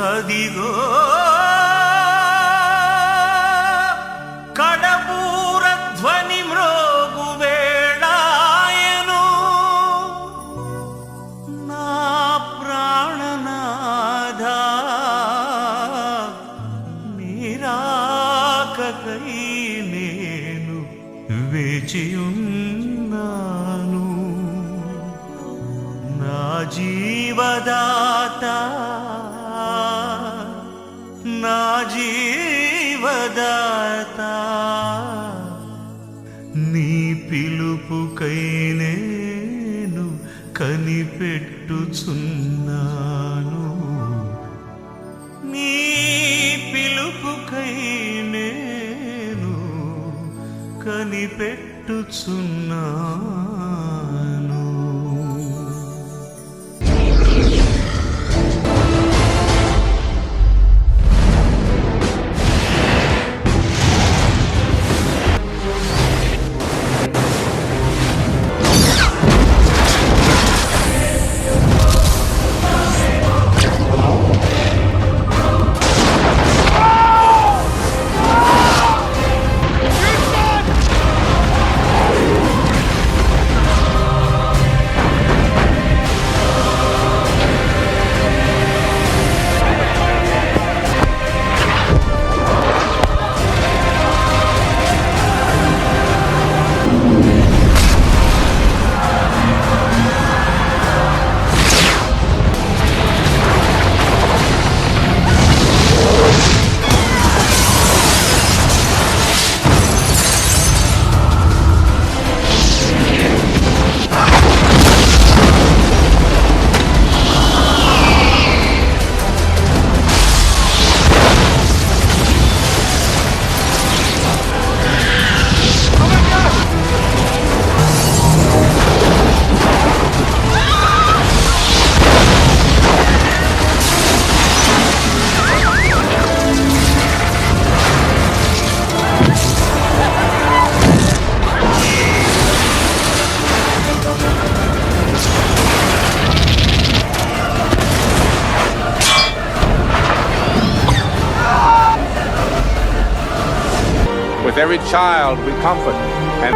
అదిగో కడబూర ధ్వని మ్రోగు వేళాయను నా ప్రాణనాథా నీరాకకై నేను వేచియున్నాను నా జీవదాత నా జీవదాత నీ పిలుపుకై నేను కనిపెట్టుచున్నాను నీ పిలుపుకై నేను కనిపెట్టుచున్నాను. With every child we comfort and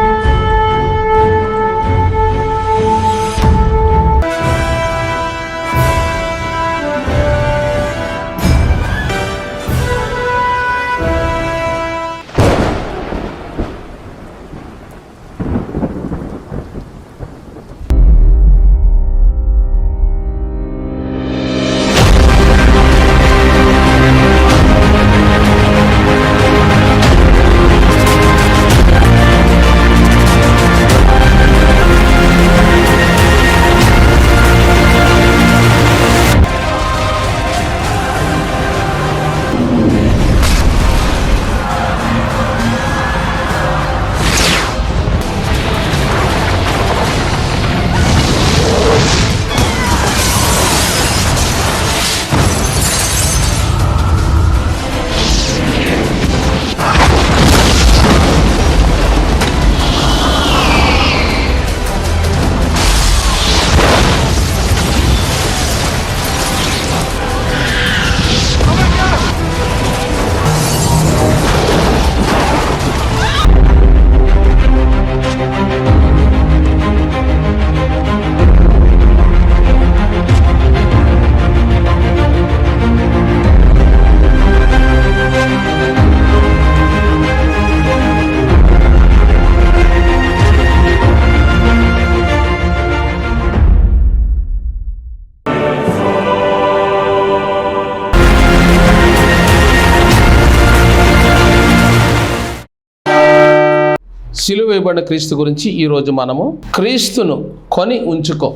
సిలువ వేయబడిన క్రీస్తు గురించి ఈరోజు మనము క్రీస్తును కొని ఉంచుకో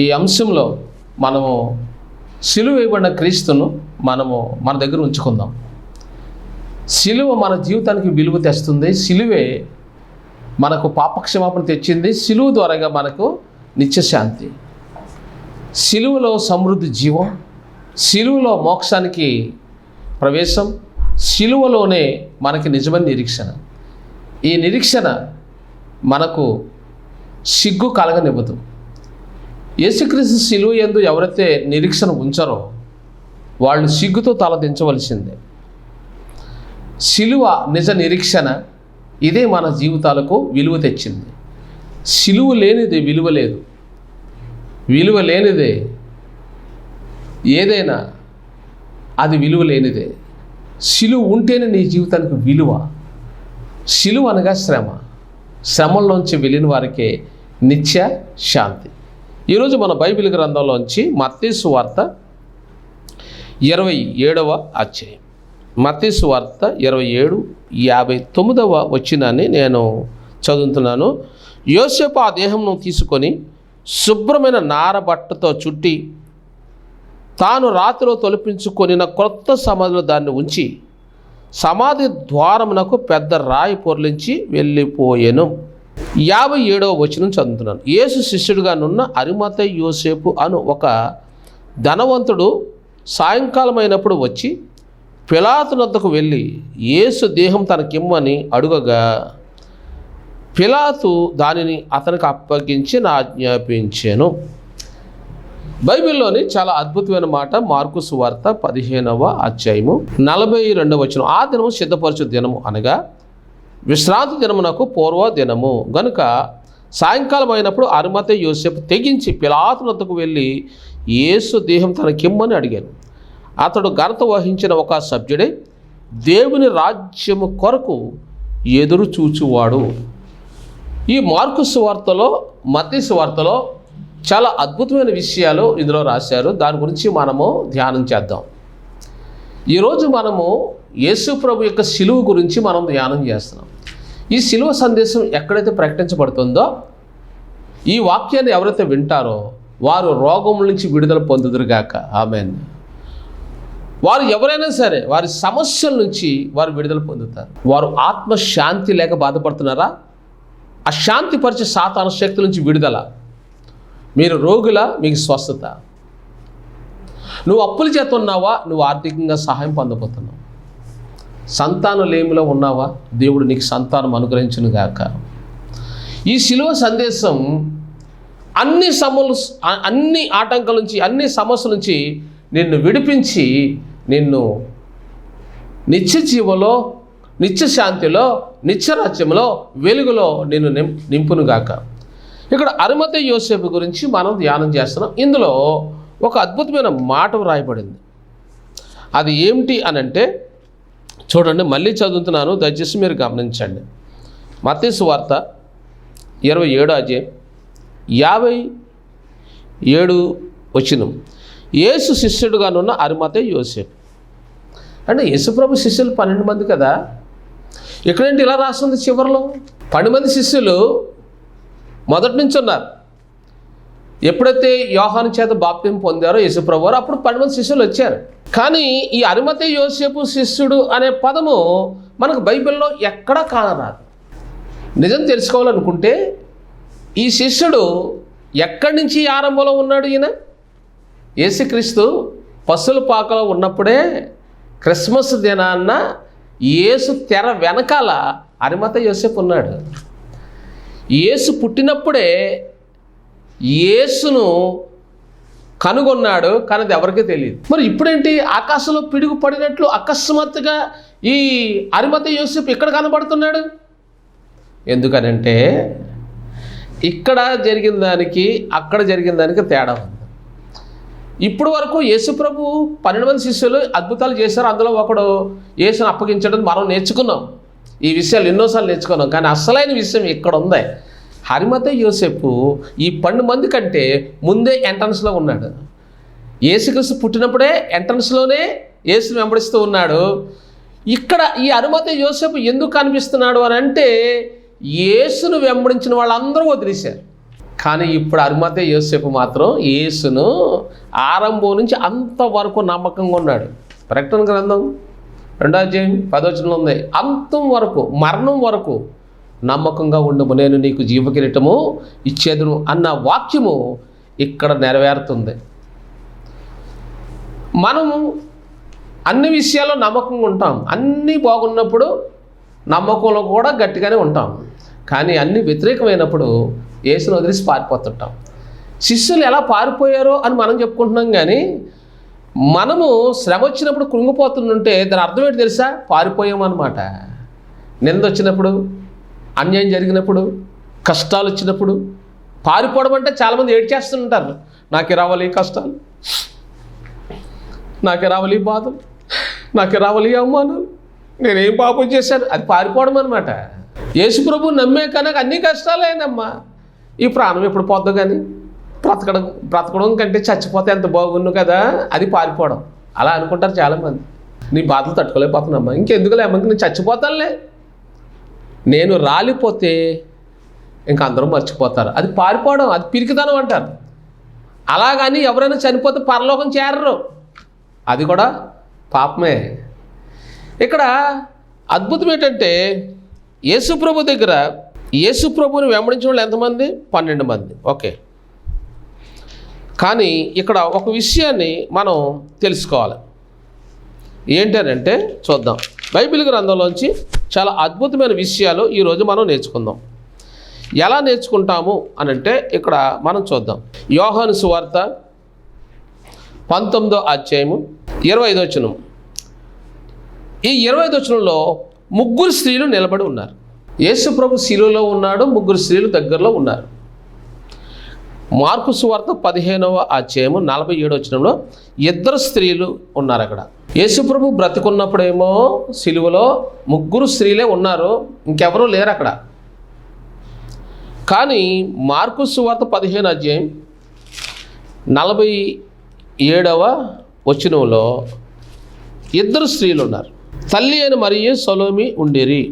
ఈ అంశంలో మనము సిలువ వేయబడిన క్రీస్తును మనము మన దగ్గర ఉంచుకుందాం. సిలువ మన జీవితానికి విలువ తెస్తుంది. సిలువే మనకు పాపక్షమాపణ తెచ్చింది. సిలువ ద్వారాగా మనకు నిత్యశాంతి, సిలువలో సమృద్ధి జీవం, సిలువలో మోక్షానికి ప్రవేశం, సిలువలోనే మనకి నిజమైన నిరీక్షణ. ఈ నిరీక్షణ మనకు సిగ్గు కలగనివ్వదు. యేసుక్రీస్తు సిలువ యందు ఎవరైతే నిరీక్షణ ఉంచారో వాళ్ళు సిగ్గుతో తలదించవలసిందే. సిలువ నిజ నిరీక్షణ, ఇదే మన జీవితాలకు విలువ తెచ్చింది. సిలువ లేనిది విలువ లేదు. విలువ లేనిదే ఏదైనా అది విలువ లేనిదే. సిలువ ఉంటేనే నీ జీవితానికి విలువ. సిలువ అనగా శ్రమ. శ్రమల్లోంచి వెళ్ళిన వారికే నిత్య శాంతి. ఈరోజు మన బైబిల్ గ్రంథంలోంచి మత్తయి సువార్త 27వ అధ్యాయం, మత్తయి సువార్త 27:59 వచనాన్ని నేను చదువుతున్నాను. యోసేపు ఆ దేహంను తీసుకొని శుభ్రమైన నార బట్టతో చుట్టి తాను రాత్రిలో తొలిపించుకొనిన క్రొత్త సమాధిలో దాన్ని ఉంచి సమాధి ద్వారమునకు పెద్ద రాయి పొర్లించి వెళ్ళిపోయెను. 57వ వచనం చదువుతున్నాను. యేసు శిష్యుడిగా నున్న అరిమతయి యోసేపు అను ఒక ధనవంతుడు సాయంకాలం అయినప్పుడు వచ్చి పిలాతు వద్దకు వెళ్ళి యేసు దేహం తనకిమ్మని అడుగగా పిలాతు దానిని అతనికి అప్పగించి ఆజ్ఞాపించెను. బైబిల్లోని చాలా అద్భుతమైన మాట. మార్కు సువార్త 15వ అధ్యాయము 42వ వచనం. ఆ దినము సిద్ధపరచు దినము అనగా విశ్రాంతి దినమునకు పూర్వ దినము గనుక సాయంకాలం అయినప్పుడు అరిమతయి యోసేపు తెగించి పిలాతు వద్దకు వెళ్ళి యేసు దేహం తనకిమ్మని అడిగాను. అతడు ఘనత వహించిన ఒక సభ్యుడే దేవుని రాజ్యము కొరకు ఎదురు చూచువాడు. ఈ మార్కు సువార్తలో, మత్తయి సువార్తలో చాలా అద్భుతమైన విషయాలు ఇందులో రాశారు. దాని గురించి మనము ధ్యానం చేద్దాం. ఈరోజు మనము యేసు ప్రభు యొక్క సిలువ గురించి మనం ధ్యానం చేస్తున్నాం. ఈ సిలువ సందేశం ఎక్కడైతే ప్రకటించబడుతుందో, ఈ వాక్యాన్ని ఎవరైతే వింటారో వారు రోగముల నుంచి విడుదల పొందుదురుగాక. ఆమేన్. వారు ఎవరైనా సరే వారి సమస్యల నుంచి వారు విడుదల పొందుతారు. వారు ఆత్మశాంతి లేక బాధపడుతున్నారా? అశాంతిపరిచే సాతాను శక్తుల నుంచి విడుదల. మీరు రోగుల, మీకు స్వస్థత. నువ్వు అప్పుల చేత ఉన్నావా? నువ్వు ఆర్థికంగా సహాయం పొందబోతున్నావు. సంతానం లేమిలో ఉన్నావా? దేవుడు నీకు సంతానం అనుగ్రహించును గాక. ఈ శిలువ సందేశం అన్ని ఆటంకాల నుంచి, అన్ని సమస్యల నుంచి నిన్ను విడిపించి నిన్ను నిత్య జీవలో, నిత్య శాంతిలో, నిత్య రాజ్యంలో, వెలుగులో నిన్ను నింపునుగాక. ఇక్కడ అరిమతయి యోసేపు గురించి మనం ధ్యానం చేస్తున్నాం. ఇందులో ఒక అద్భుతమైన మాట వ్రాయబడింది. అది ఏమిటి అని అంటే చూడండి, మళ్ళీ చదువుతున్నాను, దయచేసి మీరు గమనించండి. మత్తయి సువార్త 27వ అధ్యాయం 57 వచనం. యేసు శిష్యుడుగా నున్న అరిమతయి యోసేపు. అంటే యేసుప్రభు శిష్యులు 12 మంది కదా. ఇక్కడేంటి ఇలా రాస్తుంది చివరిలో? 12 మంది శిష్యులు మొదటి నుంచి ఉన్నారు. ఎప్పుడైతే యోహాను చేత బాప్తిసం పొందారో యేసుప్రభు వారు, అప్పుడు 12 మంది శిష్యులు వచ్చారు. కానీ ఈ అరిమతయి యోసేపు శిష్యుడు అనే పదము మనకు బైబిల్లో ఎక్కడా కానరాదు. నిజం తెలుసుకోవాలనుకుంటే ఈ శిష్యుడు ఎక్కడి నుంచి ఆరంభంలో ఉన్నాడు? ఈయన యేసుక్రీస్తు పశువుల పాకలో ఉన్నప్పుడే క్రిస్మస్ దినాన్న యేసు తెర వెనకాల అరిమతయి యోసేపు ఉన్నాడు. యేసు పుట్టినప్పుడే యేసును కనుగొన్నాడు, కానీ అది ఎవరికీ తెలియదు. మరి ఇప్పుడేంటి ఆకాశంలో పిడుగు పడినట్లు అకస్మాత్తుగా ఈ అరిమతయి యోసేపు ఇక్కడ కనబడుతున్నాడు? ఎందుకనంటే ఇక్కడ జరిగిన దానికి అక్కడ జరిగిన దానికి తేడా ఉంది. ఇప్పుడు వరకు యేసుప్రభు 12 మంది శిష్యులు అద్భుతాలు చేశారు. అందులో ఒకడు యేసును అప్పగించడం మనం నేర్చుకున్నాం. ఈ విషయాలు ఎన్నోసార్లు నేర్చుకున్నాం. కానీ అసలైన విషయం ఇక్కడ ఉంది. అరిమతయి యోసేపు ఈ 12 మంది కంటే ముందే ఎంట్రన్స్లో ఉన్నాడు. యేసుక్రీస్తు పుట్టినప్పుడే ఎంట్రన్స్లోనే యేసును వెంబడిస్తూ ఉన్నాడు. ఇక్కడ ఈ అరిమతయి యోసేపు ఎందుకు కనిపిస్తున్నాడు అని అంటే యేసును వెంబడించిన వాళ్ళందరూ వదిలేశారు. కానీ ఇప్పుడు అరిమతయి యోసేపు మాత్రం యేసును ఆరంభం నుంచి అంతవరకు నమ్మకంగా ఉన్నాడు. ప్రకటన గ్రంథం 2వ అధ్యాయం 10వ వచనంలో ఉంది, అంతం వరకు, మరణం వరకు నమ్మకంగా ఉండము, నేను నీకు జీవకిరీటము ఇచ్చేదును అన్న వాక్యము ఇక్కడ నెరవేరుతుంది. మనము అన్ని విషయాల్లో నమ్మకంగా ఉంటాం. అన్నీ బాగున్నప్పుడు నమ్మకంలో కూడా గట్టిగానే ఉంటాం. కానీ అన్ని వ్యతిరేకమైనప్పుడు యేసును వదిలేసి పారిపోతుంటాం. శిష్యులు ఎలా పారిపోయారో అని మనం చెప్పుకుంటున్నాం. కానీ మనము శ్రమ వచ్చినప్పుడు కృంగిపోతుంటే దాని అర్థం ఏంటి తెలుసా? పారిపోయామన్నమాట. నింద వచ్చినప్పుడు, అన్యాయం జరిగినప్పుడు, కష్టాలు వచ్చినప్పుడు పారిపోవడం అంటే చాలామంది ఏడ్చేస్తుంటారు. నాకే రావాలి కష్టాలు, నాకే రావాలి బాధలు, నాకే రావాలి అవమానాలు, నేనేం పాపం చేశాను. అది పారిపోవడం అనమాట. యేసుప్రభు నమ్మే కనుక అన్ని కష్టాలేనమ్మా. ఈ ప్రాణం ఎప్పుడు పోద్దు కానీ బ్రతకడం కంటే చచ్చిపోతే ఎంత బాగుండు కదా, అది పారిపోవడం. అలా అనుకుంటారు చాలామంది. నీ బాధలు తట్టుకోలేకపోతున్నామ్మా, ఇంకెందుకులే అమ్మకి నేను చచ్చిపోతానులే, నేను రాలిపోతే ఇంకా అందరూ మర్చిపోతారు. అది పారిపోవడం, అది పిరికితనం అంటారు. అలాగని ఎవరైనా చనిపోతే పరలోకం చేరరు, అది కూడా పాపమే. ఇక్కడ అద్భుతం ఏంటంటే యేసుప్రభు దగ్గర యేసుప్రభుని వెంబడించిన వాళ్ళు ఎంతమంది? 12 మంది. ఓకే, కానీ ఇక్కడ ఒక విషయాన్ని మనం తెలుసుకోవాలి. ఏంటనంటే చూద్దాం. బైబిల్ గ్రంథంలోంచి చాలా అద్భుతమైన విషయాలు ఈరోజు మనం నేర్చుకుందాం. ఎలా నేర్చుకుంటాము అనంటే ఇక్కడ మనం చూద్దాం. యోహాను సువార్త 19వ అధ్యాయము 25వ వచనం. ఈ 25వ వచనంలో 3 స్త్రీలు నిలబడి ఉన్నారు. యేసు ప్రభు శిలువలో ఉన్నాడు, 3 స్త్రీలు దగ్గరలో ఉన్నారు. మార్కు సువార్త 15వ అధ్యాయము 47వ వచనంలో 2 స్త్రీలు ఉన్నారు అక్కడ. యేసు ప్రభు బ్రతికున్నప్పుడేమో శిలువలో 3 స్త్రీలే ఉన్నారు, ఇంకెవరూ లేరు అక్కడ. కానీ మార్కు సువార్త 15వ అధ్యాయం 47వ వచనంలో 2 స్త్రీలు ఉన్నారు. తల్లి అయిన మరియ సలోమి ఉండేరి.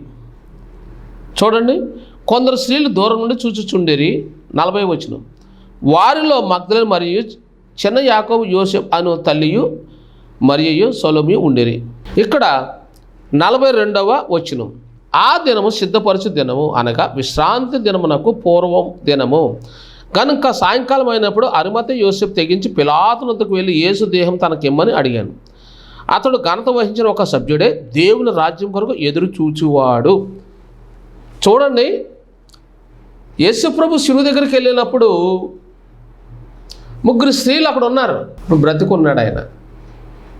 చూడండి, కొందరు స్త్రీలు దూరం నుండి చూచుచుండేరి. 40వ వచనం. వారిలో మగ్దలేనే మరియు చిన్న యాకోబు యోసేపు అను తల్లియు మరియు సలోమి ఉండేరి. ఇక్కడ 42వ వచనం. ఆ దినము సిద్ధపరచు దినము అనగా విశ్రాంతి దినమునకు పూర్వం దినము కనుక సాయంకాలం అయినప్పుడు అరిమతయి యోసేపు తెగించి పిలాతునొద్దకు వెళ్ళి యేసు దేహం తనకిమ్మని అడిగాను. అతడు ఘనత వహించిన ఒక సభ్యుడే దేవుని రాజ్యం కొరకు ఎదురు చూచువాడు. చూడండి, యేసుప్రభు శిలువ దగ్గరికి వెళ్ళినప్పుడు 3 స్త్రీలు అక్కడ ఉన్నారు. ఇప్పుడు బ్రతికున్నాడు ఆయన.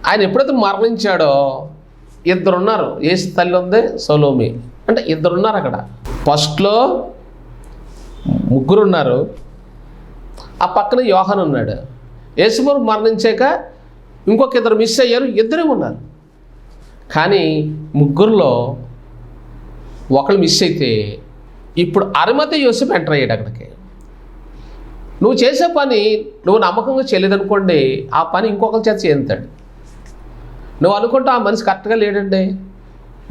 ఆయన ఎప్పుడైతే మరణించాడో 2 ఉన్నారు. యేసు తల్లి ఉంది, సలోమి, అంటే 2 ఉన్నారు అక్కడ. ఫస్ట్లో 3 ఉన్నారు, ఆ పక్కన యోహాను ఉన్నాడు. యేసుప్రభు మరణించాక ఇంకొక 2 మిస్ అయ్యారు, 2 ఉన్నారు. కానీ 3లో ఒకళ్ళు మిస్ అయితే ఇప్పుడు అరిమతయి యోసేపు ఎంటర్ అయ్యాడు అక్కడికి. నువ్వు చేసే పని నువ్వు నమ్మకంగా చేయలేదనుకోండి, ఆ పని ఇంకొకరి చేత చేస్తాడు. నువ్వు అనుకుంటా ఆ మనిషి కరెక్ట్గా లేడండి,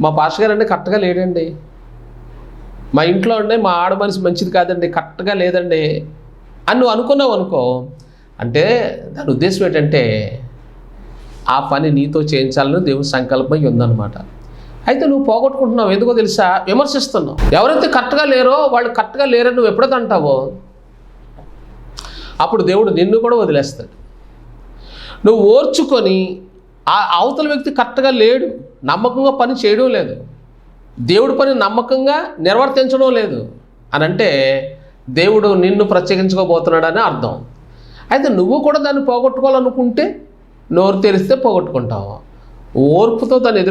మా పాస్టర్ గారు అండి కరెక్ట్గా లేడండి, మా ఇంట్లో ఉండే మా ఆడ మనిషి మంచిది కాదండి, కరెక్ట్గా లేదండి అని నువ్వు అనుకున్నావు అనుకో, అంటే దాని ఉద్దేశం ఏంటంటే ఆ పని నీతో చేయించాలని దేవుని సంకల్పం ఉందన్నమాట. అయితే నువ్వు పోగొట్టుకుంటున్నావు. ఎందుకో తెలుసా? విమర్శిస్తున్నావు. ఎవరైతే కరెక్ట్గా లేరో వాళ్ళు కరెక్ట్గా లేరని నువ్వు ఎప్పుడైతే అంటావో అప్పుడు దేవుడు నిన్ను కూడా వదిలేస్తాడు. నువ్వు ఓర్చుకొని ఆ అవతల వ్యక్తి కరెక్ట్గా లేడు, నమ్మకంగా పని చేయడం లేదు, దేవుడి పని నమ్మకంగా నిర్వర్తించడం లేదు అని అంటే దేవుడు నిన్ను ప్రత్యేకించుకోబోతున్నాడని అర్థం. అయితే నువ్వు కూడా దాన్ని పోగొట్టుకోవాలనుకుంటే నోరు తెరిస్తే పోగొట్టుకుంటావు. ఓర్పుతో దాన్ని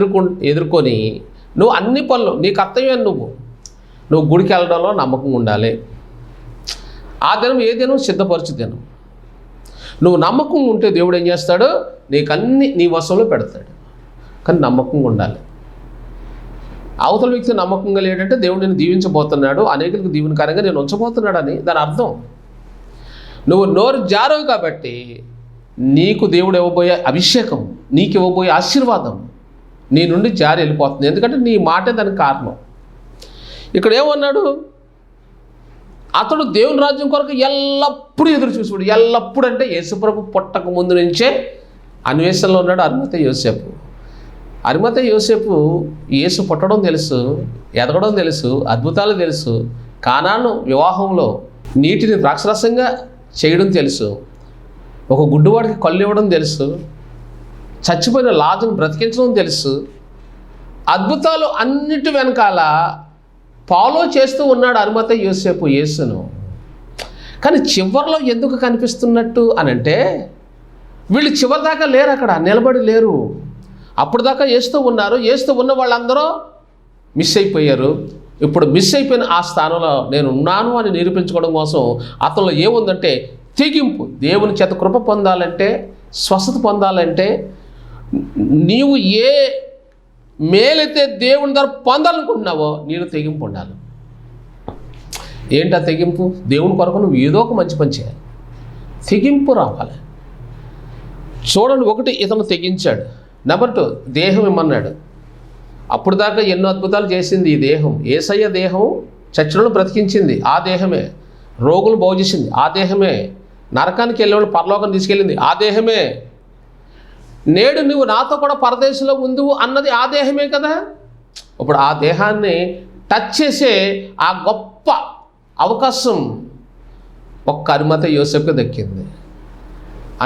ఎదుర్కొని నువ్వు అన్ని పనులు నీ కర్తవ్యం, నువ్వు గుడికి వెళ్ళడంలో నమ్మకంగా ఉండాలి. ఆ దినం ఏ దినం? సిద్ధపరచు దినం. నువ్వు నమ్మకంగా ఉంటే దేవుడు ఏం చేస్తాడు? నీకన్నీ నీ వశంలో పెడతాడు. కానీ నమ్మకంగా ఉండాలి. అవతల వ్యక్తి నమ్మకంగా లేడంటే దేవుడు నేను దీవించబోతున్నాడు, అనేకులకు దీవెనకరంగా నేను ఉంచబోతున్నాడని దాని అర్థం. నువ్వు నోరు జారవు కాబట్టి నీకు దేవుడు ఇవ్వబోయే అభిషేకం, నీకు ఇవ్వబోయే ఆశీర్వాదం నీ నుండి జారి వెళ్ళిపోతుంది. ఎందుకంటే నీ మాటే దానికి కారణం. ఇక్కడ ఏమన్నాడు? అతడు దేవుని రాజ్యం కొరకు ఎల్లప్పుడూ ఎదురు చూసాడు. ఎల్లప్పుడు అంటే యేసుప్రభు పుట్టక ముందు నుంచే అన్వేషణలో ఉన్నాడు అరిమతయి యోసేపు. అరిమతయి యోసేపు యేసు పుట్టడం తెలుసు, ఎదగడం తెలుసు, అద్భుతాలు తెలుసు, కానాను వివాహంలో నీటిని ద్రాక్షరసంగా చేయడం తెలుసు, ఒక గుడ్డివాడికి కళ్ళు ఇవ్వడం తెలుసు, చచ్చిపోయిన లాజరును బ్రతికించడం తెలుసు. అద్భుతాలు అన్నిటి వెనకాల ఫాలో చేస్తూ ఉన్నాడు అరిమతయి యోసేపు యేసును. కానీ చివరిలో ఎందుకు కనిపిస్తున్నట్టు అనంటే వీళ్ళు చివరి దాకా లేరు, అక్కడ నిలబడి లేరు. అప్పుడు దాకా వేస్తూ ఉన్నారు. వేస్తూ ఉన్న వాళ్ళందరూ మిస్ అయిపోయారు. ఇప్పుడు మిస్ అయిపోయిన ఆ స్థానంలో నేను ఉన్నాను అని నిరూపించుకోవడం కోసం అతనిలో ఏముందంటే తెగింపు. దేవుని చేత కృప పొందాలంటే, స్వస్థత పొందాలంటే, నీవు ఏ మేలైతే దేవుని ద్వారా పొందాలనుకుంటున్నావో నేను తెగింపు ఉండాలి. ఏంటా తెగింపు? దేవుని కొరకు నువ్వు ఏదో ఒక మంచి పని చేయాలి, తెగింపు రావాలి. చూడండి, ఒకటి ఇతను తెగించాడు. నెంబర్ 2, దేహం ఇమ్మన్నాడు. అప్పుడు దాకా ఎన్నో అద్భుతాలు చేసింది ఈ దేహం. యేసయ్య దేహం చచ్చినోళ్ళు బ్రతికించింది ఆ దేహమే, రోగులు బాగు చేసింది ఆ దేహమే, నరకానికి వెళ్ళేవాళ్ళు పరలోకం తీసుకెళ్ళింది ఆ దేహమే, నేడు నువ్వు నాతో కూడా పరదేశంలో ఉందువు అన్నది ఆ దేహమే కదా. ఇప్పుడు ఆ దేహాన్ని టచ్ చేసే ఆ గొప్ప అవకాశం ఒక్క అరిమత యోసేపుకి దక్కింది.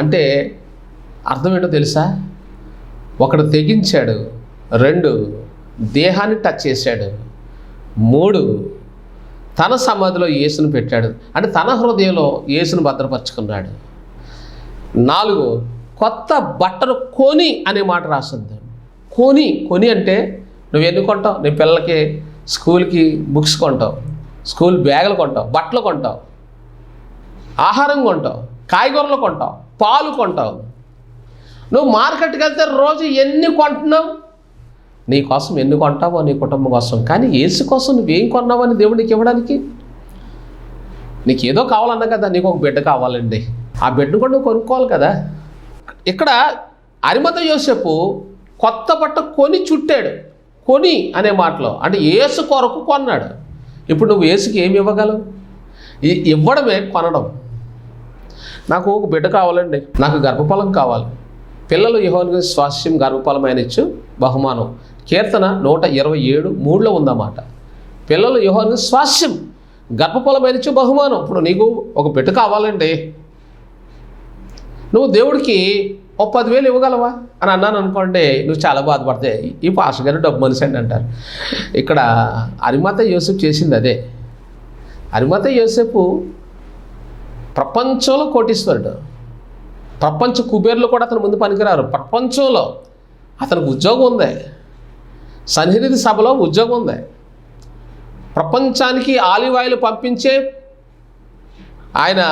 అంటే అర్థం ఏంటో తెలుసా? ఒకడు తెగించాడు, 2 దేహాన్ని టచ్ చేశాడు, 3 తన సమాధిలో యేసును పెట్టాడు, అంటే తన హృదయంలో యేసును భద్రపరుచుకున్నాడు. 4 కొత్త బట్టలు కొని అనే మాట రాస్తుంది. కొని అంటే నువ్వు ఎన్ని కొంటావు? నీ పిల్లలకి స్కూల్కి బుక్స్ కొంటావు, స్కూల్ బ్యాగులు కొంటావు, బట్టలు కొంటావు, ఆహారం కొంటావు, కాయగూరలు కొంటావు, పాలు కొంటావు. నువ్వు మార్కెట్కి వెళ్తే రోజు ఎన్ని కొంటున్నావు? నీ కోసం ఎన్ని కొంటావో నీ కుటుంబం కోసం. కానీ యేసు కోసం నువ్వేం కొన్నావు అని దేవుడు నీకు ఇవ్వడానికి? నీకు ఏదో కావాలన్నా కదా, నీకు ఒక బిడ్డ కావాలండి, ఆ బిడ్డను కూడా నువ్వు కొనుక్కోవాలి కదా. ఇక్కడ అరిమత యోసేపు కొత్త బట్ట కొని చుట్టాడు. కొని అనే మాటలో అంటే యేసు కొరకు కొన్నాడు. ఇప్పుడు నువ్వు యేసుకి ఏమి ఇవ్వగలవు? ఇవ్వడమే కొనడం. నాకు ఒక బిడ్డ కావాలండి, నాకు గర్భఫలం కావాలి, పిల్లలు యెహోవాకు స్వాస్థ్యం గర్భఫలం ఆయనిచ్చు బహుమానం. కీర్తన 127:3 ఉందన్నమాట. పిల్లలు యెహోవాకు స్వాస్థ్యం గర్భఫలం ఆయనిచ్చు బహుమానం. ఇప్పుడు నీకు ఒక బిడ్డ కావాలండి, నువ్వు దేవుడికి ఒక 10,000 ఇవ్వగలవా అని అన్నాను అనుకోండి, నువ్వు చాలా బాధపడతాయి. ఈ పాస్టర్ గారు డబ్బు మనిషి అని అంటారు. ఇక్కడ అరిమత యోసేపు చేసింది అదే. అరిమత యోసేపు ప్రపంచంలో కోటీశ్వరుడు, ప్రపంచ కుబేర్లు కూడా అతను ముందు పనికిరారు. ప్రపంచంలో అతనికి ఉద్యోగం ఉంది, సన్నిధి సభలో ఉద్యోగం ఉంది, ప్రపంచానికి ఆలివ్ ఆయిల్ పంపించే ఆయన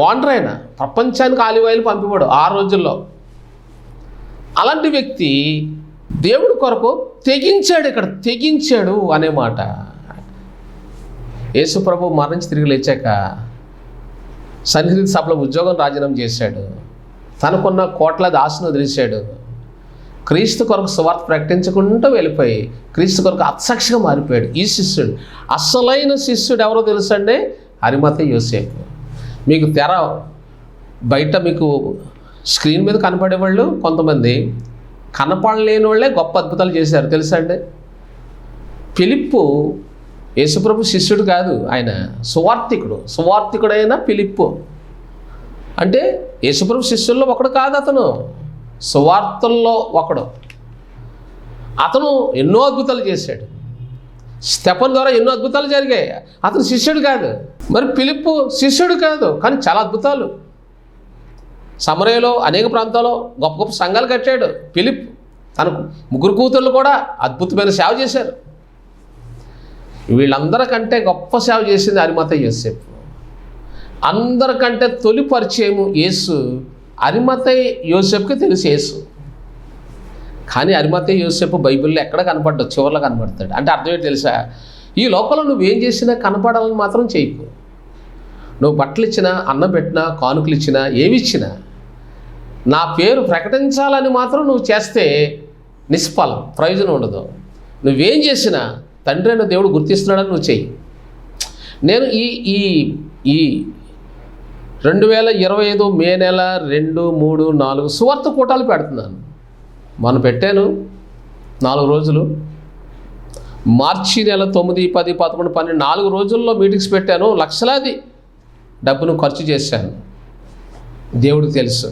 ఓనర్, ఆయన ప్రపంచానికి ఆలివ్ ఆయిల్ పంపివాడు ఆ రోజుల్లో. అలాంటి వ్యక్తి దేవుడి కొరకు తెగించాడు. ఇక్కడ తెగించాడు అనే మాట. యేసు ప్రభు మరణించి తిరిగి లేచాక సన్నిధి సభలో ఉద్యోగం రాజీనామా చేశాడు, తనకున్న కోట్లాది ఆశను వదిలేశాడు, క్రీస్తు కొరకు సువార్త ప్రకటించకుండా వెళ్ళిపోయి క్రీస్తు కొరకు అత్సాక్షిగా మారిపోయాడు. ఈ శిష్యుడు, అసలైన శిష్యుడు ఎవరో తెలుసండి? అరిమత యోసేపు. మీకు తెర బయట మీకు స్క్రీన్ మీద కనపడేవాళ్ళు కొంతమంది, కనపడలేని వాళ్ళే గొప్ప అద్భుతాలు చేశారు తెలుసా అండి? ఫిలిప్పు యేసుప్రభు శిష్యుడు కాదు, ఆయన సువార్థికుడైన ఫిలిప్పు. అంటే యేసుప్రభు శిష్యుల్లో ఒకడు కాదు, అతను సువార్తల్లో ఒకడు. అతను ఎన్నో అద్భుతాలు చేశాడు. స్టెఫన్ ద్వారా ఎన్నో అద్భుతాలు జరిగాయి. అతను శిష్యుడు కాదు. మరి ఫిలిప్పు శిష్యుడు కాదు, కానీ చాలా అద్భుతాలు. సమరయలో అనేక ప్రాంతాల్లో గొప్ప గొప్ప సంఘాలు కట్టాడు ఫిలిప్. తనకు 3 కూతుళ్ళు కూడా అద్భుతమైన సేవ చేశారు. వీళ్ళందరికంటే గొప్ప సేవ చేసింది అరిమత యోసేపు. అందరికంటే తొలి పరిచయము యేసు అరిమత యోసేపుకి తెలుసు యేసు. కానీ అరిమత యోసేపు బైబిల్లో ఎక్కడ కనపడ్డాడు? చివరిలో కనపడతాడు. అంటే అర్థం ఏంటి తెలుసా? ఈ లోకంలో నువ్వేం చేసినా కనపడాలని మాత్రం చేయకు. నువ్వు బట్టలు ఇచ్చినా, అన్నం పెట్టినా, కానుకలు ఇచ్చినా, ఏమి ఇచ్చినా నా పేరు ప్రకటించాలని మాత్రం నువ్వు చేస్తే నిష్ఫలం, ప్రయోజనం ఉండదు. నువ్వేం చేసినా తండ్రి అయిన దేవుడు గుర్తిస్తున్నాడని నువ్వు చెయ్యి. నేను ఈ 2025 మే నెల 2, 3, 4 సువార్త కూటాలు పెడుతున్నాను. మొన్న పెట్టాను 4 రోజులు. మార్చి నెల 9, 10, 11, 12 4 రోజుల్లో మీటింగ్స్ పెట్టాను. లక్షలాది డబ్బును ఖర్చు చేశాను. దేవుడికి తెలుసు.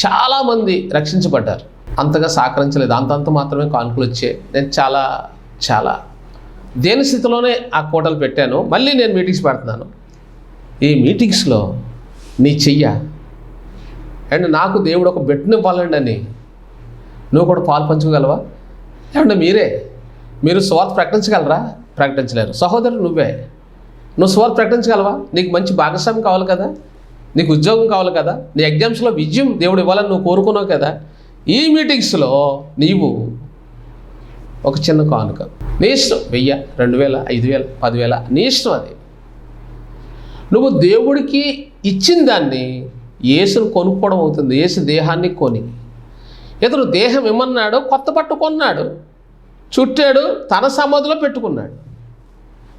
చాలామంది రక్షించబడ్డారు. అంతగా సహకరించలేదు, అంతంత మాత్రమే కానుకలు వచ్చాయి. నేను చాలా దేని స్థితిలోనే ఆ కోటలు పెట్టాను. మళ్ళీ నేను మీటింగ్స్ పెడుతున్నాను. ఈ మీటింగ్స్లో నీ చెయ్య అండ్ నాకు దేవుడు ఒక బెట్ను ఇవ్వాలండి అని నువ్వు కూడా పాలు పంచుకోగలవా? ఏమంటే మీరు సువార్త ప్రకటించగలరా? ప్రకటించలేరు. సహోదరుడు నువ్వు సువార్త ప్రకటించగలవా? నీకు మంచి భాగస్వామి కావాలి కదా, నీకు ఉద్యోగం కావాలి కదా, నీ ఎగ్జామ్స్లో విజయం దేవుడు ఇవ్వాలని నువ్వు కోరుకున్నావు కదా. ఈ మీటింగ్స్లో నీవు ఒక చిన్న కానుక, నీ ఇష్టం, 1000, 2000, 5000, 10,000, నీ ఇష్టం. అది నువ్వు దేవుడికి ఇచ్చిన దాన్ని యేసును కొనుక్కోవడం అవుతుంది. యేసు దేహాన్ని కొని, ఇతను దేహం ఇమ్మన్నాడు, కొత్త పట్టు కొన్నాడు, చుట్టాడు, తన సమాధిలో పెట్టుకున్నాడు.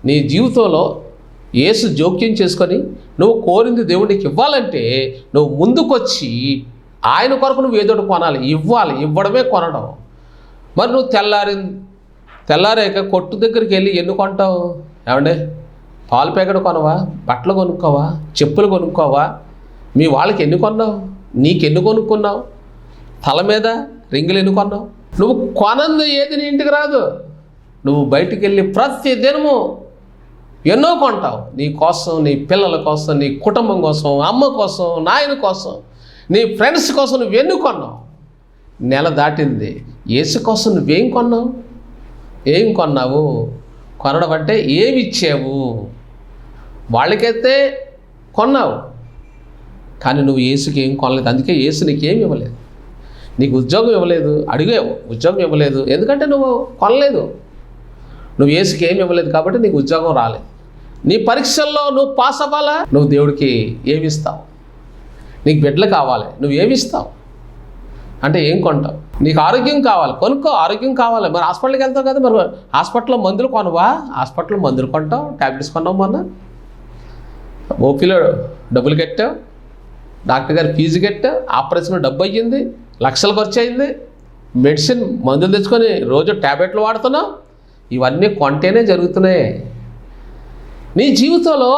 నీ జీవితంలో యేసు జోక్యం చేసుకొని నువ్వు కోరింది దేవుడికి ఇవ్వాలంటే నువ్వు ముందుకొచ్చి ఆయన కొరకు నువ్వు ఏదోటి కొనాలి, ఇవ్వడమే కొనడం. మరి నువ్వు తెల్లారాక కొట్టు దగ్గరికి వెళ్ళి ఎన్ని కొంటావు? ఏమండే, పాలు ప్యాకెట్ కొనవా? బట్టలు కొనుక్కోవా? చెప్పులు కొనుక్కోవా? మీ వాళ్ళకి ఎన్ని కొన్నావు? నీకెన్ని కొనుక్కున్నావు? తల మీద రింగులు ఎన్ని కొన్నావు? నువ్వు కొనంది ఏది నీ ఇంటికి రాదు. నువ్వు బయటికి వెళ్ళి ప్రతి దినము ఎన్నో కొంటావు. నీ కోసం, నీ పిల్లల కోసం, నీ కుటుంబం కోసం, అమ్మ కోసం, నాయన కోసం, నీ ఫ్రెండ్స్ కోసం నువ్వు ఎన్ని కొన్నావు? నెల దాటింది, యేసు కోసం నువ్వేం కొన్నావు? ఏం కొన్నావు? కొనడం అంటే ఏమి ఇచ్చావు? వాళ్ళకైతే కొన్నావు, కానీ నువ్వు యేసుకి ఏం కొనలేదు. అందుకే యేసు నీకేమి ఇవ్వలేదు. నీకు ఉద్యోగం ఇవ్వలేదు, అడిగావు, ఉద్యోగం ఇవ్వలేదు, ఎందుకంటే నువ్వు కొనలేదు. నువ్వు యేసుకి ఏమి ఇవ్వలేదు కాబట్టి నీకు ఉద్యోగం రాలేదు. నీ పరీక్షల్లో నువ్వు పాస్ అవ్వాలా? నువ్వు దేవుడికి ఏమి ఇస్తావు? నీకు బిడ్డలు కావాలి, నువ్వు ఏమి ఇస్తావు? అంటే ఏం కొంటావు? నీకు ఆరోగ్యం కావాలి, కొనుక్కో. ఆరోగ్యం కావాలి, మరి హాస్పిటల్కి వెళ్తావు కదా, మరి హాస్పిటల్లో మందులు కొనవా? హాస్పిటల్లో మందులు కొంటావు, ట్యాబ్లెట్స్ కొన్నావు. మొన్న ఓపీలో డబ్బులు కట్టావు, డాక్టర్ గారి ఫీజు కట్టావు, ఆపరేషన్ డబ్బు అయ్యింది, లక్షలు ఖర్చు అయింది, మెడిసిన్ మందులు తెచ్చుకొని రోజు ట్యాబ్లెట్లు వాడుతున్నావు. ఇవన్నీ కొంటేనే జరుగుతున్నాయి. నీ జీవితంలో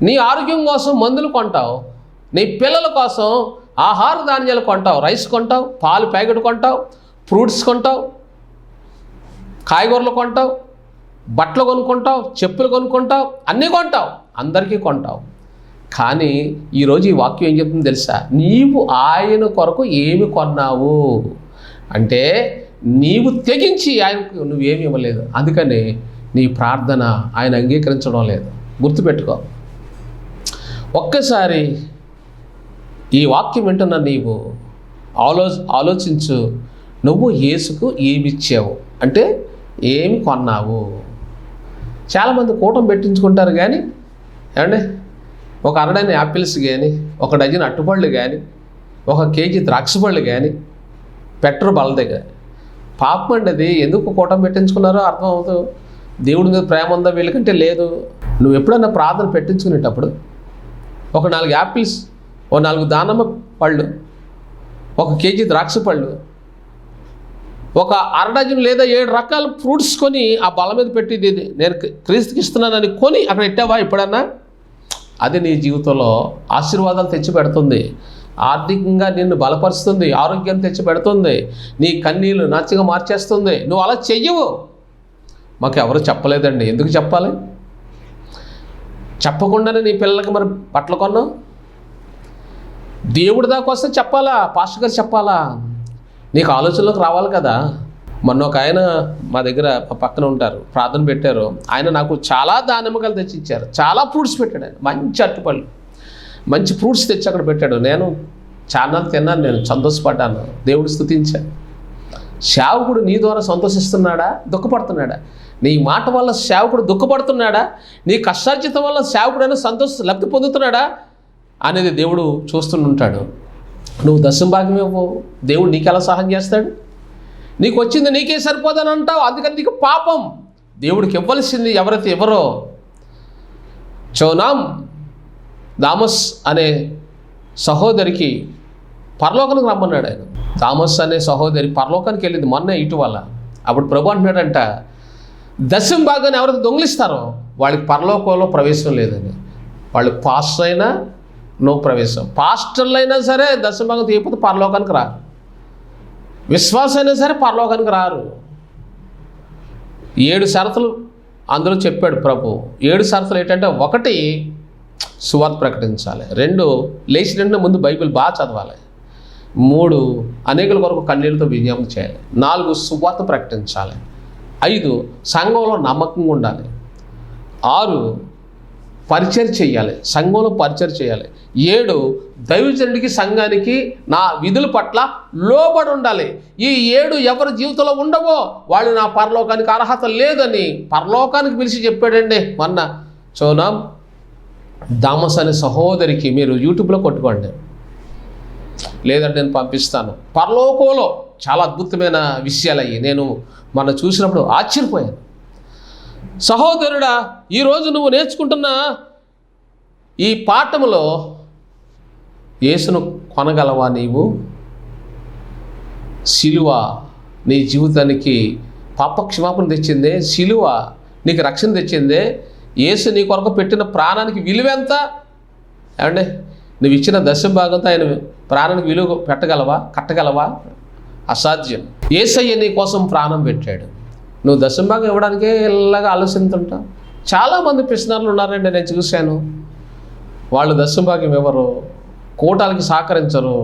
నీ ఆరోగ్యం కోసం మందులు కొంటావు, నీ పిల్లల కోసం ఆహార ధాన్యాలు కొంటావు, రైస్ కొంటావు, పాలు ప్యాకెట్ కొంటావు, ఫ్రూట్స్ కొంటావు, కాయగూరలు కొంటావు, బట్టలు కొనుక్కుంటావు, చెప్పులు కొనుక్కుంటావు, అన్నీ కొంటావు, అందరికీ కొంటావు. కానీ ఈరోజు ఈ వాక్యం ఏం చెప్తుందో తెలుసా? నీవు ఆయన కొరకు ఏమి కొన్నావు అంటే నీవు తెగించి ఆయనకు నువ్వేమి ఇవ్వలేదు. అందుకని నీ ప్రార్థన ఆయన అంగీకరించడం లేదు. గుర్తుపెట్టుకో. ఒక్కసారి ఈ వాక్యం వింటున్న నీవు ఆలోచించు. నువ్వు యేసుకు ఏమి ఇచ్చావు అంటే ఏమి కొన్నావు? చాలామంది కూటం పెట్టించుకుంటారు, కానీ ఏమండి ఒక అరడని యాపిల్స్ కానీ, ఒక డజన్ అట్టుపళ్ళు కానీ, ఒక కేజీ ద్రాక్ష పళ్ళు కానీ పెట్టరు బల దగ్గర. పాపం అండి అది. ఎందుకు కూటం పెట్టించుకున్నారో అర్థం అవుతుంది. దేవుడి మీద ప్రేమ ఉందా వీళ్ళకంటే లేదు. నువ్వు ఎప్పుడన్నా ప్రార్థన పెట్టించుకునేటప్పుడు ఒక 4 యాపిల్స్, ఓ 4 దానిమ్మ పళ్ళు, ఒక కేజీ ద్రాక్ష పళ్ళు, ఒక అర డజన్ లేదా 7 రకాల ఫ్రూట్స్ కొని ఆ బల మీద పెట్టి నేను క్రీస్తుకి ఇస్తున్నానని కొని అక్కడ ఇట్టావా ఎప్పుడన్నా? అది నీ జీవితంలో ఆశీర్వాదాలు తెచ్చి పెడుతుంది, ఆర్థికంగా నిన్ను బలపరుస్తుంది, ఆరోగ్యం తెచ్చి పెడుతుంది, నీ కన్నీళ్ళు నచ్చగా మార్చేస్తుంది. నువ్వు అలా చెయ్యవు. మాకు ఎవరు చెప్పలేదండి. ఎందుకు చెప్పాలి? చెప్పకుండానే నీ పిల్లలకి మరి బట్టలు కొన్నావు. దేవుడి దాకా వస్తే చెప్పాలా, పాస్టర్ గారు చెప్పాలా, నీకు ఆలోచనలోకి రావాలి కదా. మొన్న ఒక ఆయన మా దగ్గర పక్కన ఉంటారు, ప్రార్థన పెట్టారు. ఆయన నాకు చాలా దానిమ్మకాయలు తెచ్చి ఇచ్చారు, చాలా ఫ్రూట్స్ పెట్టాడు. ఆయన మంచి అరటిపళ్ళు, మంచి ఫ్రూట్స్ తెచ్చి అక్కడ పెట్టాడు. నేను చాలా తిన్నాను, నేను సంతోషపడ్డాను, దేవుడు స్తుతించాను. సేవకుడు నీ ద్వారా సంతోషిస్తున్నాడా, దుఃఖపడుతున్నాడా? నీ మాట వల్ల సేవకుడు దుఃఖపడుతున్నాడా? నీ కష్టార్జితం వల్ల సేవకుడైనా లబ్ధి పొందుతున్నాడా అనేది దేవుడు చూస్తుంటాడు. నువ్వు దశంభాగం ఇవ్వు, దేవుడు నీకు ఎలా సహాయం చేస్తాడు? నీకు వచ్చింది నీకే సరిపోదని అంటావు, అందుకని నీకు పాపం. దేవుడికి ఇవ్వాల్సింది ఎవరైతే ఎవరో. చోనాం దామస్ అనే సహోదరికి పరలోకానికి రమ్మన్నాడు ఆయన. దామస్ అనే సహోదరి పరలోకానికి వెళ్ళింది మొన్న ఇటీవల. అప్పుడు ప్రభు అంటున్నాడంట, దశంభాగాన్ని ఎవరైతే దొంగిలిస్తారో వాళ్ళకి పరలోకంలో ప్రవేశం లేదని. వాళ్ళు పాస్టర్ అయినా నో ప్రవేశం. పాస్టర్లు అయినా సరే దశంభాగం తీయకపోతే పరలోకానికి రారు. విశ్వాసం అయినా సరే పరలోకానికి రారు. 7 షరతులు అందులో చెప్పాడు ప్రభు. 7 షరతులు ఏంటంటే, 1 సువార్త ప్రకటించాలి. 2 లేచిన ముందు బైబిల్ బాగా చదవాలి. 3 అనేకుల కొరకు కన్నీళ్ళతో విజ్ఞాపన చేయాలి. 4 సువార్త ప్రకటించాలి. 5 సంఘంలో నమ్మకంగా ఉండాలి. 6 పరిచయం చేయాలి, సంఘంలో పరిచయం చేయాలి. 7 దైవజనుడికి సంఘానికి నా విధుల పట్ల లోబడి ఉండాలి. ఈ 7 ఎవరి జీవితంలో ఉండవో వాళ్ళు నా పరలోకానికి అర్హత లేదని పరలోకానికి పిలిచి చెప్పాడండి. మొన్న చోనాం దామస్ అనే సహోదరికి మీరు యూట్యూబ్లో కొట్టుకోండి, లేదంటే నేను పంపిస్తాను. పరలోకంలో చాలా అద్భుతమైన విషయాలు అయ్యి నేను మొన్న చూసినప్పుడు ఆశ్చర్యపోయాను. సహోదరుడా, ఈరోజు నువ్వు నేర్చుకుంటున్న ఈ పాఠములో యేసును కొనగలవా? నీవు సిలువ నీ జీవితానికి పాపక్షమాపణ తెచ్చిందే, సిలువ నీకు రక్షణ తెచ్చిందే, యేసు నీ కొరకు పెట్టిన ప్రాణానికి విలువ ఎంత? ఏమండి, నువ్వు ఇచ్చిన దశమ భాగంతో ఆయన ప్రాణానికి విలువ పెట్టగలవా, కట్టగలవా? అసాధ్యం. యేసయ్య నీ కోసం ప్రాణం పెట్టాడు. నువ్వు దశమ భాగం ఇవ్వడానికే ఇలాగా ఆలోచిస్తుంటావు. చాలామంది పిసినారులు ఉన్నారండి, నేను చూశాను. వాళ్ళు దశమ భాగం ఇవ్వరు, కూటాలకి సహకరించరు,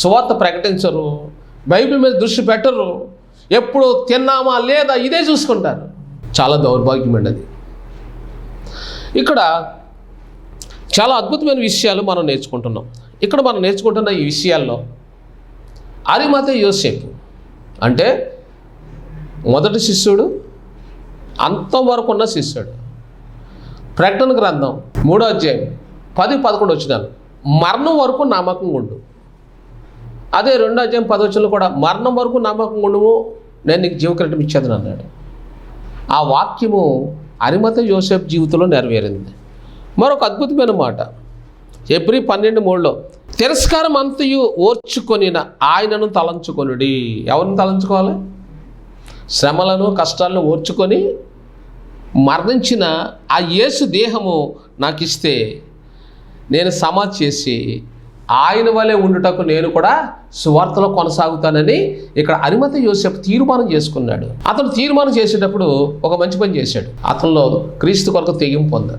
సువార్త ప్రకటించరు, బైబిల్ మీద దృష్టి పెట్టరు, ఎప్పుడు తిన్నామా లేదా ఇదే చూసుకుంటారు. చాలా దౌర్భాగ్యం అండి అది. ఇక్కడ చాలా అద్భుతమైన విషయాలు మనం నేర్చుకుంటున్నాం. ఇక్కడ మనం నేర్చుకుంటున్న ఈ విషయాల్లో అరిమతయి యోసేపు అంటే మొదటి శిష్యుడు, అంతవరకు ఉన్న శిష్యుడు. ప్రకటన గ్రంథం 3వ అధ్యాయం 10-11 వచనాలు, మరణం వరకు నమ్మకంగా ఉండు. అదే 2వ అధ్యాయం 10 వచనంలో కూడా మరణం వరకు నమ్మకంగా ఉండుము, నేను నీకు జీవకిరీటం ఇచ్చేదని అన్నాడు. ఆ వాక్యము అరిమతయి యోసేపు జీవితంలో నెరవేరింది. మరొక అద్భుతమైన మాట హెబ్రీ 12:3లో, తిరస్కారం అంతయు ఓర్చుకొనిన ఆయనను తలంచుకొనుడి. ఎవరిని తలంచుకోవాలి? శ్రమలను కష్టాలను ఓర్చుకొని మరణించిన ఆ యేసు దేహము నాకు ఇస్తే నేను సమాధి చేసి ఆయన వలె ఉండుటకు నేను కూడా సువార్తలో కొనసాగుతానని ఇక్కడ అరిమతయి యోసేపు తీర్మానం చేసుకున్నాడు. అతను తీర్మానం చేసేటప్పుడు ఒక మంచి పని చేశాడు. అతనిలో క్రీస్తు కొరకు తెగింపు ఉంది.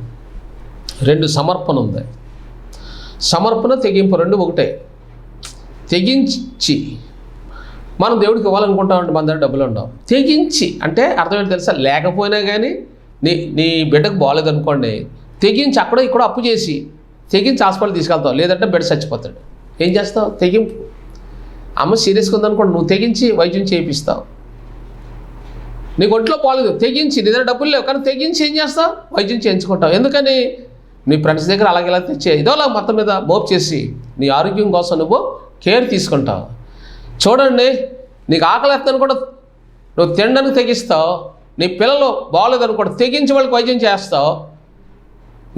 2 సమర్పణ ఉంది. సమర్పణ తెగింపు 2 ఒకటే. తెగించి మనం దేవుడికి ఇవ్వాలనుకుంటామంటే మన దగ్గర డబ్బులు ఉండవు. తెగించి అంటే అర్థం ఏంటి తెలుసా? లేకపోయినా కానీ నీ బిడ్డకు బాగోలేదనుకోండి, తెగించి అక్కడో ఇక్కడ అప్పు చేసి తెగించి హాస్పిటల్ తీసుకెళ్తావు, లేదంటే బిడ్డ చచ్చిపోతాడు. ఏం చేస్తావు? తెగింపు. అమ్మ సీరియస్గా ఉందనుకోండి, నువ్వు తెగించి వైద్యం చేయిస్తావు. నీకు ఒంట్లో బాగోలేదు, తెగించి, నీ దగ్గర డబ్బులు లేవు కానీ తెగించి ఏం చేస్తావు? వైద్యం చేయించుకుంటావు. ఎందుకని? నీ ఫ్రెండ్స్ దగ్గర అలాగే ఇలా తెచ్చే ఇదోలా మొత్తం మీద మోపు చేసి నీ ఆరోగ్యం కోసం నువ్వు కేర్ తీసుకుంటావు. చూడండి, నీకు ఆకలి వేస్తుందని కూడా నువ్వు తినడానికి తెగిస్తావు. నీ పిల్లలు బాగోలేదని కూడా తెగించి వాళ్ళకి వైద్యం చేస్తావు.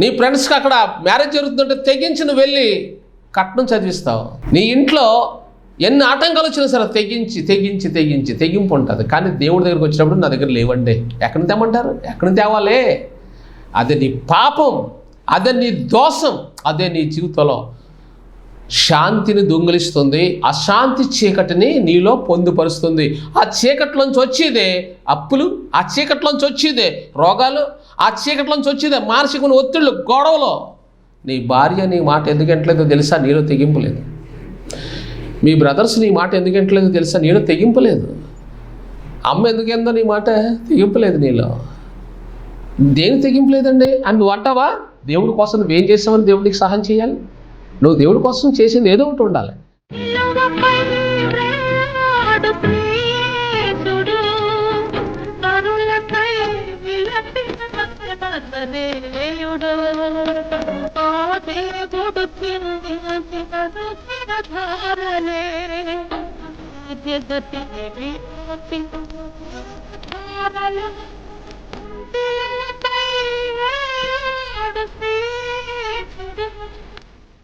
నీ ఫ్రెండ్స్కి అక్కడ మ్యారేజ్ జరుగుతుందంటే తెగించి నువ్వు వెళ్ళి కట్నం చదివిస్తావు. నీ ఇంట్లో ఎన్ని ఆటంకాలు వచ్చినా సరే తెగింపు ఉంటుంది. కానీ దేవుడి దగ్గరికి వచ్చినప్పుడు నా దగ్గర లేవండి, ఎక్కడిని తేమంటారు? ఎక్కడిని తేవాలే? అదే నీ పాపం, అదే నీ దోషం, అదే నీ జీవితంలో శాంతిని దొంగిలిస్తుంది. అశాంతి చీకటిని నీలో పొందుపరుస్తుంది. ఆ చీకట్లోంచి వచ్చేదే అప్పులు, ఆ చీకట్లోంచి వచ్చేదే రోగాలు, ఆ చీకట్లోంచి వచ్చేదే మానసిక ఒత్తిళ్ళు, గొడవలు. నీ భార్య నీ మాట ఎందుకు ఎంటలేదో తెలుసా? నీలో తెగింపు లేదు. మీ బ్రదర్స్ నీ మాట ఎందుకు ఎంటలేదో తెలుసా? నీలో తెగింపు లేదు. అమ్మ ఎందుకు ఎందో నీ మాట తెగింపు లేదు నీలో. దేని తెగింపు లేదండి అని నువ్వు అంటావా? దేవుడి కోసం నువ్వేం చేసావని దేవుడికి సహాయం చేయాలి. నువ్వు దేవుడి కోసం చేసింది ఏదో ఒకటి ఉండాలి.